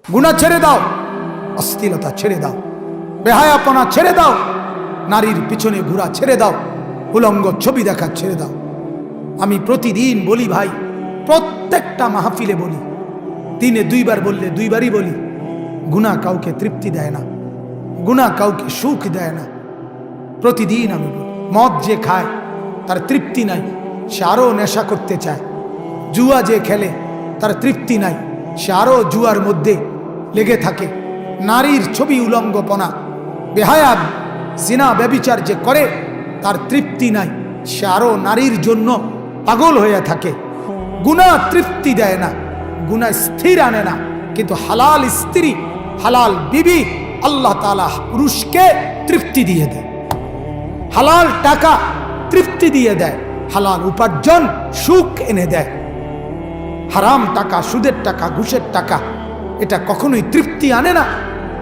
গুনাহ ছেড়ে দাও, অশ্লীলতা ছেড়ে দাও, বেহায়াপনা ছেড়ে দাও, নারীর পিছনে ঘোরা ছেড়ে দাও, উলঙ্গ ছবি দেখা ছেড়ে দাও। আমি প্রতিদিন বলি ভাই, প্রত্যেকটা মাহফিলে বলি, দিনে 2 বার বললে 2 বারই বলি, গুনাহ কাউকে তৃপ্তি দেয় না, গুনাহ কাউকে সুখ দেয় না। প্রতিদিন আমি বলি, মদ যে খায় তার তৃপ্তি নাই, সে আরও নেশা করতে চায়। জুয়া যে খেলে তার তৃপ্তি নাই, সে আরও জুয়ার মধ্যে লেগে থাকে। নারীর ছবি উলঙ্গপনা, বেহায়া, জিনা, ব্যভিচার যে করে তার তৃপ্তি নাই, সে আরও নারীর জন্য পাগল হয়ে থাকে। গুনাহ তৃপ্তি দেয় না, গুনাহ স্থির আনে না, কিন্তু হালাল স্ত্রী, হালাল বিবি আল্লাহ তাআলা পুরুষকে তৃপ্তি দিয়ে দেয়। হালাল টাকা তৃপ্তি দিয়ে দেয়, হালাল উপার্জন সুখ এনে দেয়। হারাম টাকা, সুদের টাকা, ঘুষের টাকা এটা কখনোই তৃপ্তি আনে না,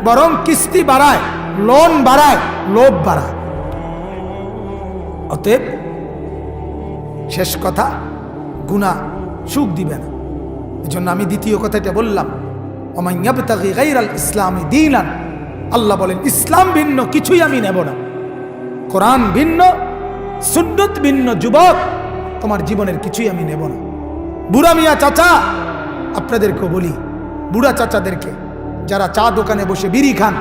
বরং কিস্তি বাড়ায়, লোন বাড়ায়, লোভ বাড়ায়। অতএব শেষ কথা, গুনাহ সুখ দিবে না। এজন্য আমি দ্বিতীয় কথাটা বললাম, ওমান ইয়াবতাগি গায়রাল ইসলামি দীনান, আল্লাহ বলেন ইসলাম ভিন্ন কিছুই আমি নেব না। কোরআন ভিন্ন, সুন্নাত ভিন্ন, যুবক তোমার জীবনের কিছুই আমি নেব না। বুড়া মিয়া চাচা, আপনাদেরকে বলি, বুড়া চাচাদেরকে যারা চা দোকানে বসে বিড়ি খান,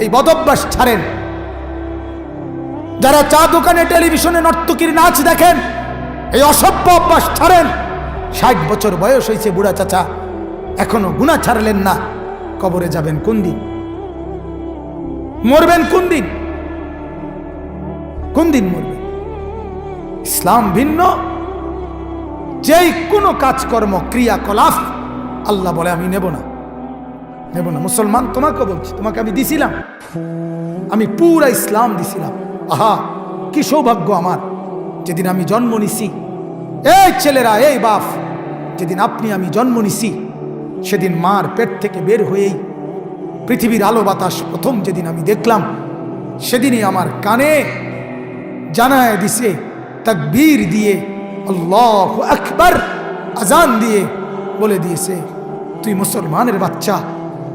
এই বদভ্যাস ছাড়েন। যারা চা দোকানে টেলিভিশনে নর্তকীর নাচ দেখেন, এই অসভ্য অভ্যাস ছাড়েন। 60 বছর বয়স হয়েছে বুড়া চাচা, এখনো গুনাহ ছাড়লেন না। কবরে যাবেন কোন দিন? মরবেন কোন দিন? কোন দিন মরবেন? ইসলাম ভিন্ন, যেই কোনো কাজকর্ম, ক্রিয়াকলাপ আল্লাহ বলে আমি নেব না, নেব না। মুসলমান তোমাকে বলছি, তোমাকে আমি দিছিলাম, আমি পুরা ইসলাম দিছিলাম। আহা কি সৌভাগ্য আমার, যেদিন আমি জন্ম নিছি। এই ছেলেরা, এই বাপ, যেদিন আপনি আমি জন্ম নিছি, সেদিন মার পেট থেকে বের হয়েই পৃথিবীর আলো বাতাস প্রথম যেদিন আমি দেখলাম, সেদিনই আমার কানে জানায় দিছে, তাকবীর দিয়ে, আল্লাহু আকবার আজান দিয়ে বলে দিয়েছে, তুই মুসলমানের বাচ্চা,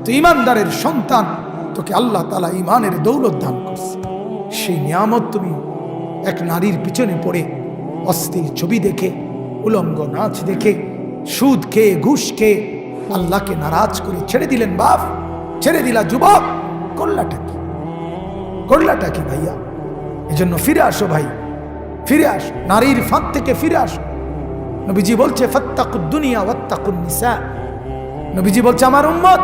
তুই ইমানদারের সন্তান, তোকে আল্লাহ তাআলা ইমানের দৌলত দান করছে। সেই নিয়ামত তুমি এক নারীর পিছনে পড়ে, অশ্লীল ছবি দেখে, উলঙ্গ নাচ দেখে, সুদ খেয়ে, ঘুষ খেয়ে আল্লাহকে নারাজ করে ছেড়ে দিলেন। বাপ, ছেড়ে দিলা। যুবক, করলাটা কি? করলাটা কি ভাইয়া? এজন্য ফিরে আসো ভাই, ফিরে আসো, নারীর ফাঁদ থেকে ফিরে আসো। নবীজি বলছে ফাত্তাকুদ দুনিয়া ওয়াত্তাকুন নিসা। নবীজি বলছে আমার উম্মত,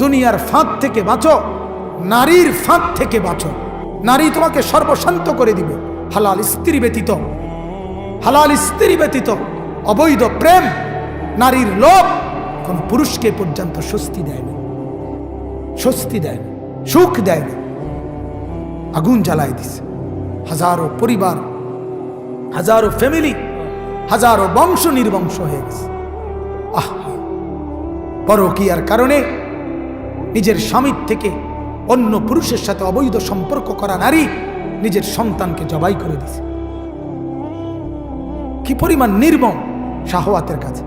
দুনিয়ার ফাঁদ থেকে বাঁচো, নারীর ফাঁদ থেকে বাঁচো। নারী তোমাকে সর্বশান্ত করে দিবে। হালাল স্ত্রী ব্যতীত, হালাল স্ত্রী ব্যতীত অবৈধ প্রেম, নারীর লোভ কোন পুরুষকে পর্যন্ত স্বস্তি দেয় না, স্বস্তি দেয় না, সুখ দেয় না। আগুন জ্বালায় দিছে হাজারো পরিবার, হাজারো ফ্যামিলি, হাজারো বংশ নির্বংশ হয়ে গেছে। পরকীয়ার কারণে নিজের স্বামীর থেকে অন্য পুরুষের সাথে অবৈধ সম্পর্ক করা নারী নিজের সন্তানকে জবাই করে দিছে। কি পরিমাণ নির্মম শাহওয়াতের কাছে,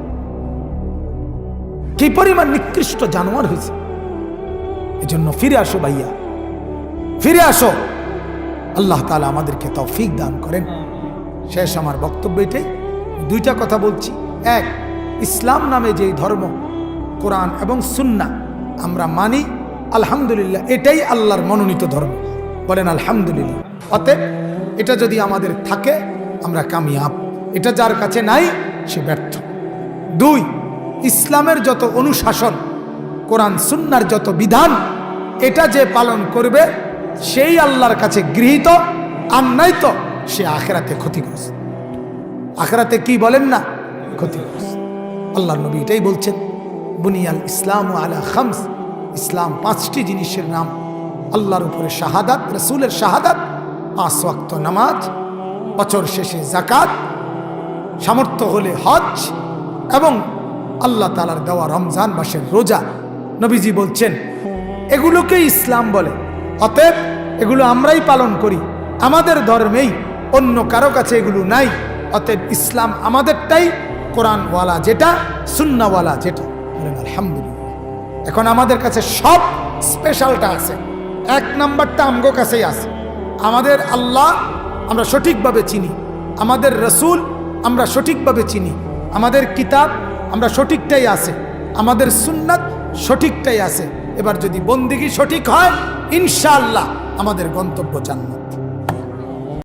কি পরিমাণ নিকৃষ্ট জানোয়ার হয়েছে। এজন্য ফিরে আসো ভাইয়া, ফিরে আসো। আল্লাহ তাআলা আমাদেরকে তৌফিক দান করেন। শেষ আমার বক্তব্য এটাই, 2টা কথা বলছি। এক, ইসলাম নামে যে ধর্ম, কোরআন এবং সুন্নাহ আমরা মানি, আলহামদুলিল্লাহ, এটাই আল্লাহর মনোনীত ধর্ম। বলেন আলহামদুলিল্লাহ। অতএব এটা যদি আমাদের থাকে আমরা কামিয়াব, এটা যার কাছে নাই সে ব্যর্থ। 2, ইসলামের যত অনুশাসন, কোরআন সুন্নাহর যত বিধান, এটা যে পালন করবে সেই আল্লাহর কাছে গৃহীত, আর নাই তো সে আখিরাতে ক্ষতিগ্রস্ত। আখিরাতে কি বলেন না? ক্ষতিগ্রস্ত। আল্লাহর নবী এটাই বলছেন, বুনিয়াল ইসলামু আলা খামস, ইসলাম 5টি জিনিসের নাম। আল্লাহর উপরে শাহাদাত, রাসূলের শাহাদাত, 5 ওয়াক্ত নামাজ, বছর শেষে যাকাত, সামর্থ্য হলে হজ, এবং আল্লাহ তাআলার দেওয়া রমজান মাসের রোজা। নবীজি বলছেন এগুলোকেই ইসলাম বলে। অতএব এগুলো আমরাই পালন করি, আমাদের ধর্মেই, অন্য কারো কাছে এগুলো নাই। অতএব ইসলাম আমাদেরটাই, কোরআনওয়ালা যেটা, সুন্নাহওয়ালা যেটা। বলেন আলহামদুলিল্লাহ। এখন আমাদের কাছে সব স্পেশালটা আছে, 1 নাম্বারটা আমগো কাছেই আছে। আমাদের আল্লাহ আমরা সঠিকভাবে চিনি, আমাদের রসুল আমরা সঠিকভাবে চিনি, আমাদের কিতাব আমরা সঠিকটাই আছে, আমাদের সুন্নাত সঠিকটাই আছে। এবার যদি বন্দেগী সঠিক হয়, ইনশাআল্লাহ আমাদের গন্তব্য জান্নাত।